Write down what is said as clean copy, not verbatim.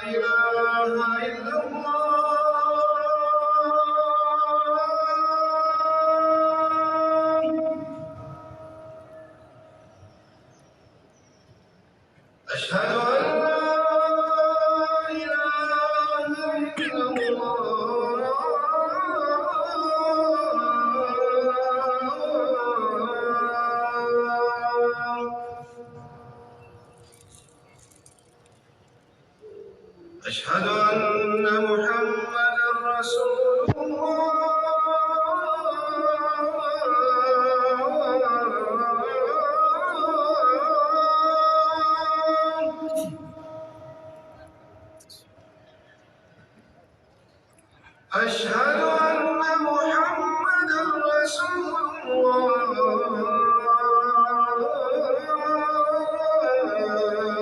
إله إلا الله أشهد أن لا إله إلا الله أشهد أن محمدا رسول الله أشهد